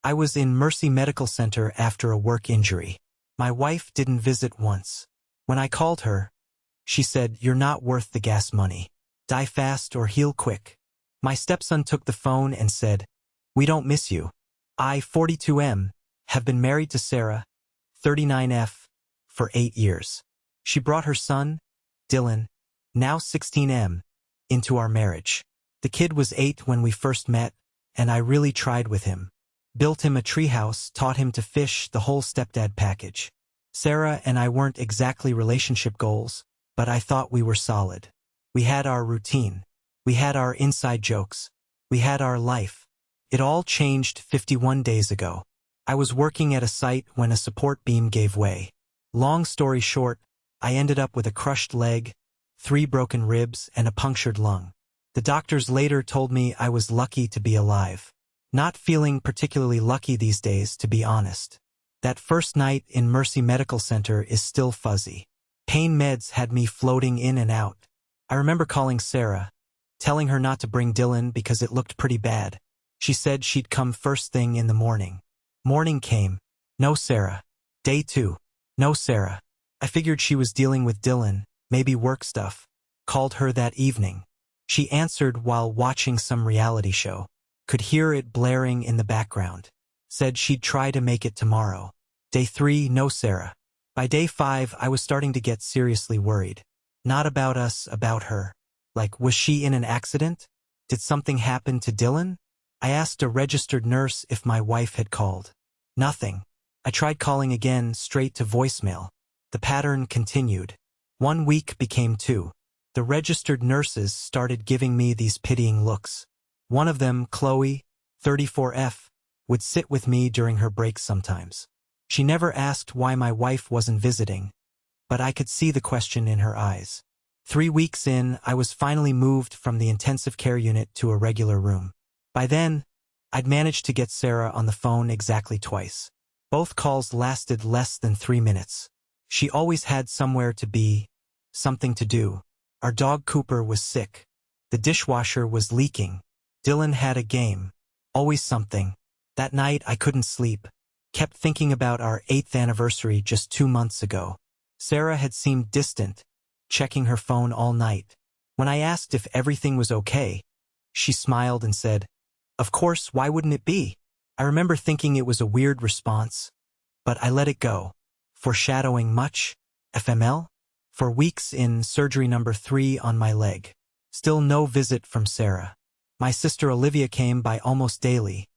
I was in Mercy Medical Center after a work injury. My wife didn't visit once. When I called her, she said, "You're not worth the gas money. Die fast or heal quick." My stepson took the phone and said, "We don't miss you. I, 42M, have been married to Sarah, 39F, for 8 years. She brought her son, Dylan, now 16M, into our marriage. The kid was 8 when we first met, and I really tried with him. Built him a treehouse, taught him to fish, the whole stepdad package. Sarah and I weren't exactly relationship goals, but I thought we were solid. We had our routine. We had our inside jokes. We had our life. It all changed 51 days ago. I was working at a site when a support beam gave way. Long story short, I ended up with a crushed leg, 3 broken ribs, and a punctured lung. The doctors later told me I was lucky to be alive. Not feeling particularly lucky these days, to be honest. That first night in Mercy Medical Center is still fuzzy. Pain meds had me floating in and out. I remember calling Sarah, telling her not to bring Dylan because it looked pretty bad. She said she'd come first thing in the morning. Morning came. No Sarah. Day 2. No Sarah. I figured she was dealing with Dylan, maybe work stuff. Called her that evening. She answered while watching some reality show. Could hear it blaring in the background. Said she'd try to make it tomorrow. Day 3, no Sarah. By day 5, I was starting to get seriously worried. Not about us, about her. Like, was she in an accident? Did something happen to Dylan? I asked a registered nurse if my wife had called. Nothing. I tried calling again, straight to voicemail. The pattern continued. 1 week became 2. The registered nurses started giving me these pitying looks. One of them, Chloe, 34F, would sit with me during her breaks sometimes. She never asked why my wife wasn't visiting, but I could see the question in her eyes. 3 weeks in, I was finally moved from the intensive care unit to a regular room. By then, I'd managed to get Sarah on the phone exactly twice. Both calls lasted less than 3 minutes. She always had somewhere to be, something to do. Our dog Cooper was sick. The dishwasher was leaking. Dylan had a game. Always something. That night I couldn't sleep. Kept thinking about our 8th anniversary just 2 months ago. Sarah had seemed distant, checking her phone all night. When I asked if everything was okay, she smiled and said, "Of course, why wouldn't it be?" I remember thinking it was a weird response, but I let it go. Foreshadowing much? FML? For weeks in surgery number 3 on my leg. Still no visit from Sarah. My sister Olivia came by almost daily,